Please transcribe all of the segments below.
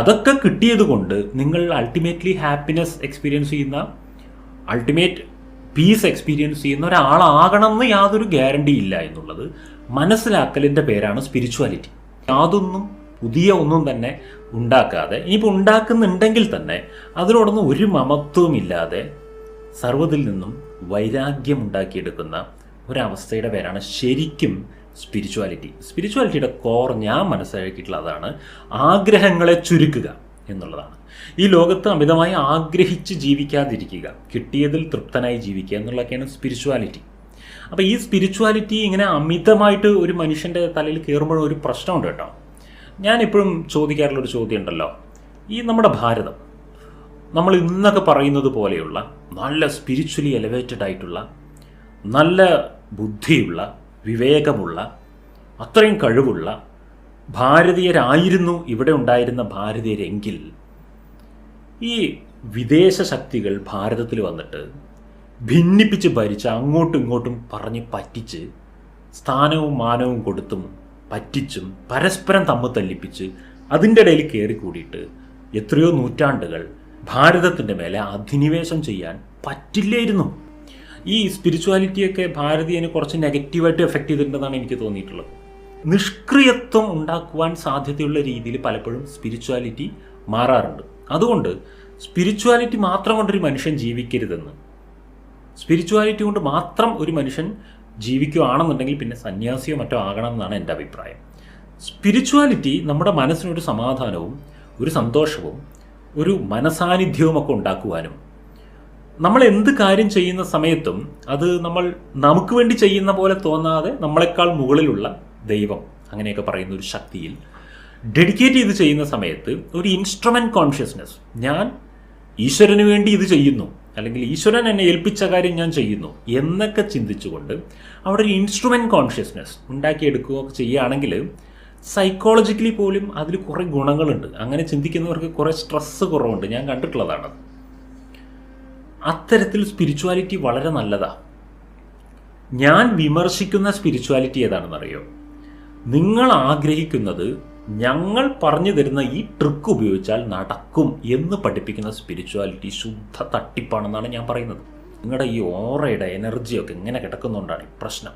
അതൊക്കെ കിട്ടിയത് കൊണ്ട് നിങ്ങൾ അൾട്ടിമേറ്റ്ലി ഹാപ്പിനെസ് എക്സ്പീരിയൻസ് ചെയ്യുന്ന, അൾട്ടിമേറ്റ് പീസ് എക്സ്പീരിയൻസ് ചെയ്യുന്ന ഒരാളാകണമെന്ന് യാതൊരു ഗ്യാരണ്ടി ഇല്ല എന്നുള്ളത് മനസ്സിലാക്കലിൻ്റെ പേരാണ് സ്പിരിച്വാലിറ്റി. യാതൊന്നും പുതിയ ഒന്നും തന്നെ ഉണ്ടാക്കാതെ, ഇനിയിപ്പോൾ ഉണ്ടാക്കുന്നുണ്ടെങ്കിൽ തന്നെ അതിനോടൊന്നും ഒരു മമത്വമില്ലാതെ സർവ്വതിൽ നിന്നും വൈരാഗ്യം ഉണ്ടാക്കിയെടുക്കുന്ന ഒരവസ്ഥയുടെ പേരാണ് ശരിക്കും സ്പിരിച്വാലിറ്റി. സ്പിരിച്വാലിറ്റിയുടെ കോർ ഞാൻ മനസ്സിലാക്കിയിട്ടുള്ള അതാണ്, ആഗ്രഹങ്ങളെ ചുരുക്കുക എന്നുള്ളതാണ്. ഈ ലോകത്ത് അമിതമായി ആഗ്രഹിച്ച് ജീവിക്കാതിരിക്കുക, കിട്ടിയതിൽ തൃപ്തനായി ജീവിക്കുക എന്നുള്ളതൊക്കെയാണ് സ്പിരിച്വാലിറ്റി. അപ്പോൾ ഈ സ്പിരിച്വാലിറ്റി ഇങ്ങനെ അമിതമായിട്ട് ഒരു മനുഷ്യൻ്റെ തലയിൽ കയറുമ്പോഴും ഒരു പ്രശ്നമുണ്ട് കേട്ടോ. ഞാനിപ്പോഴും ചോദിക്കാറുള്ളൊരു ചോദ്യം ഉണ്ടല്ലോ, ഈ നമ്മുടെ ഭാരതം നമ്മൾ ഇന്നൊക്കെ പറയുന്നത് പോലെയുള്ള നല്ല സ്പിരിച്വലി എലവേറ്റഡ് ആയിട്ടുള്ള, നല്ല ബുദ്ധിയുള്ള, വിവേകമുള്ള, അത്രയും കഴിവുള്ള ഭാരതീയരായിരുന്നു ഇവിടെ ഉണ്ടായിരുന്ന ഭാരതീയരെങ്കിൽ ഈ വിദേശ ശക്തികൾ ഭാരതത്തിൽ വന്നിട്ട് ഭിന്നിപ്പിച്ച് ഭരിച്ച് അങ്ങോട്ടും ഇങ്ങോട്ടും പറഞ്ഞ് പറ്റിച്ച് സ്ഥാനവും മാനവും കൊടുത്തും പറ്റിച്ചും പരസ്പരം തമ്മിൽ തല്ലിപ്പിച്ച് അതിൻ്റെ ഇടയിൽ കയറി കൂടിയിട്ട് എത്രയോ നൂറ്റാണ്ടുകൾ ഭാരതത്തിൻ്റെ മേലെ അധിനിവേശം ചെയ്യാൻ പറ്റില്ലായിരുന്നു. ഈ സ്പിരിച്വാലിറ്റിയൊക്കെ ഭാരതീയന് കുറച്ച് നെഗറ്റീവായിട്ട് എഫക്റ്റ് ചെയ്തിട്ടുണ്ടെന്നാണ് എനിക്ക് തോന്നിയിട്ടുള്ളത്. നിഷ്ക്രിയത്വം ഉണ്ടാക്കുവാൻ സാധ്യതയുള്ള രീതിയിൽ പലപ്പോഴും സ്പിരിച്വാലിറ്റി മാറാറുണ്ട്. അതുകൊണ്ട് സ്പിരിച്വാലിറ്റി മാത്രം കൊണ്ടൊരു മനുഷ്യൻ ജീവിക്കരുതെന്ന്, സ്പിരിച്വാലിറ്റി കൊണ്ട് മാത്രം ഒരു മനുഷ്യൻ ജീവിക്കുകയാണെന്നുണ്ടെങ്കിൽ പിന്നെ സന്യാസിയോ മറ്റോ ആകണം എന്നാണ് എൻ്റെ അഭിപ്രായം. സ്പിരിച്വാലിറ്റി നമ്മുടെ മനസ്സിനൊരു സമാധാനവും ഒരു സന്തോഷവും ഒരു മനസാന്നിധ്യവുമൊക്കെ ഉണ്ടാക്കുവാനും, നമ്മൾ എന്ത് കാര്യം ചെയ്യുന്ന സമയത്തും അത് നമ്മൾ നമുക്ക് വേണ്ടി ചെയ്യുന്ന പോലെ തോന്നാതെ നമ്മളെക്കാൾ മുകളിലുള്ള ദൈവം, അങ്ങനെയൊക്കെ പറയുന്ന ഒരു ശക്തിയിൽ ഡെഡിക്കേറ്റ് ചെയ്ത് ചെയ്യുന്ന സമയത്ത് ഒരു ഇൻസ്ട്രുമെൻറ്റ് കോൺഷ്യസ്നെസ്, ഞാൻ ഈശ്വരന് വേണ്ടി ഇത് ചെയ്യുന്നു, അല്ലെങ്കിൽ ഈശ്വരൻ എന്നെ ഏൽപ്പിച്ച കാര്യം ഞാൻ ചെയ്യുന്നു എന്നൊക്കെ ചിന്തിച്ചുകൊണ്ട് അവിടെ ഒരു ഇൻസ്ട്രുമെൻറ്റ് കോൺഷ്യസ്നെസ് ഉണ്ടാക്കിയെടുക്കുകയൊക്കെ ചെയ്യുകയാണെങ്കിൽ സൈക്കോളജിക്കലി പോലും അതിൽ കുറേ ഗുണങ്ങളുണ്ട്. അങ്ങനെ ചിന്തിക്കുന്നവർക്ക് കുറേ സ്ട്രെസ്സ് കുറവുണ്ട്, ഞാൻ കണ്ടിട്ടുള്ളതാണ്. അത്തരത്തിൽ സ്പിരിച്വാലിറ്റി വളരെ നല്ലതാണ്. ഞാൻ വിമർശിക്കുന്ന സ്പിരിച്വാലിറ്റി ഏതാണെന്നറിയോ? നിങ്ങൾ ആഗ്രഹിക്കുന്നത് ഞങ്ങൾ പറഞ്ഞു തരുന്ന ഈ ട്രിക്ക് ഉപയോഗിച്ചാൽ നടക്കും എന്ന് പഠിപ്പിക്കുന്ന സ്പിരിച്വാലിറ്റി ശുദ്ധ തട്ടിപ്പാണെന്നാണ് ഞാൻ പറയുന്നത്. നിങ്ങളുടെ ഈ ഓറയുടെ എനർജിയൊക്കെ ഇങ്ങനെ കിടക്കുന്നുകൊണ്ടാണ് ഈ പ്രശ്നം.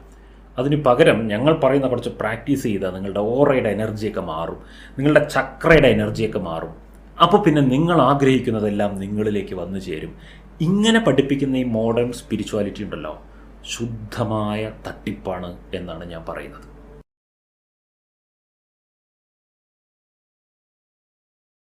അതിന് പകരം ഞങ്ങൾ പറയുന്ന കുറച്ച് പ്രാക്ടീസ് ചെയ്താൽ നിങ്ങളുടെ ഓറയുടെ എനർജിയൊക്കെ മാറും, നിങ്ങളുടെ ചക്രയുടെ എനർജിയൊക്കെ മാറും. അപ്പോൾ പിന്നെ നിങ്ങൾ ആഗ്രഹിക്കുന്നതെല്ലാം നിങ്ങളിലേക്ക് വന്നു ചേരും. ഇങ്ങനെ പഠിപ്പിക്കുന്ന ഈ മോഡേൺ സ്പിരിച്വാലിറ്റി ഉണ്ടല്ലോ, ശുദ്ധമായ തട്ടിപ്പാണ് എന്നാണ് ഞാൻ പറയുന്നത്.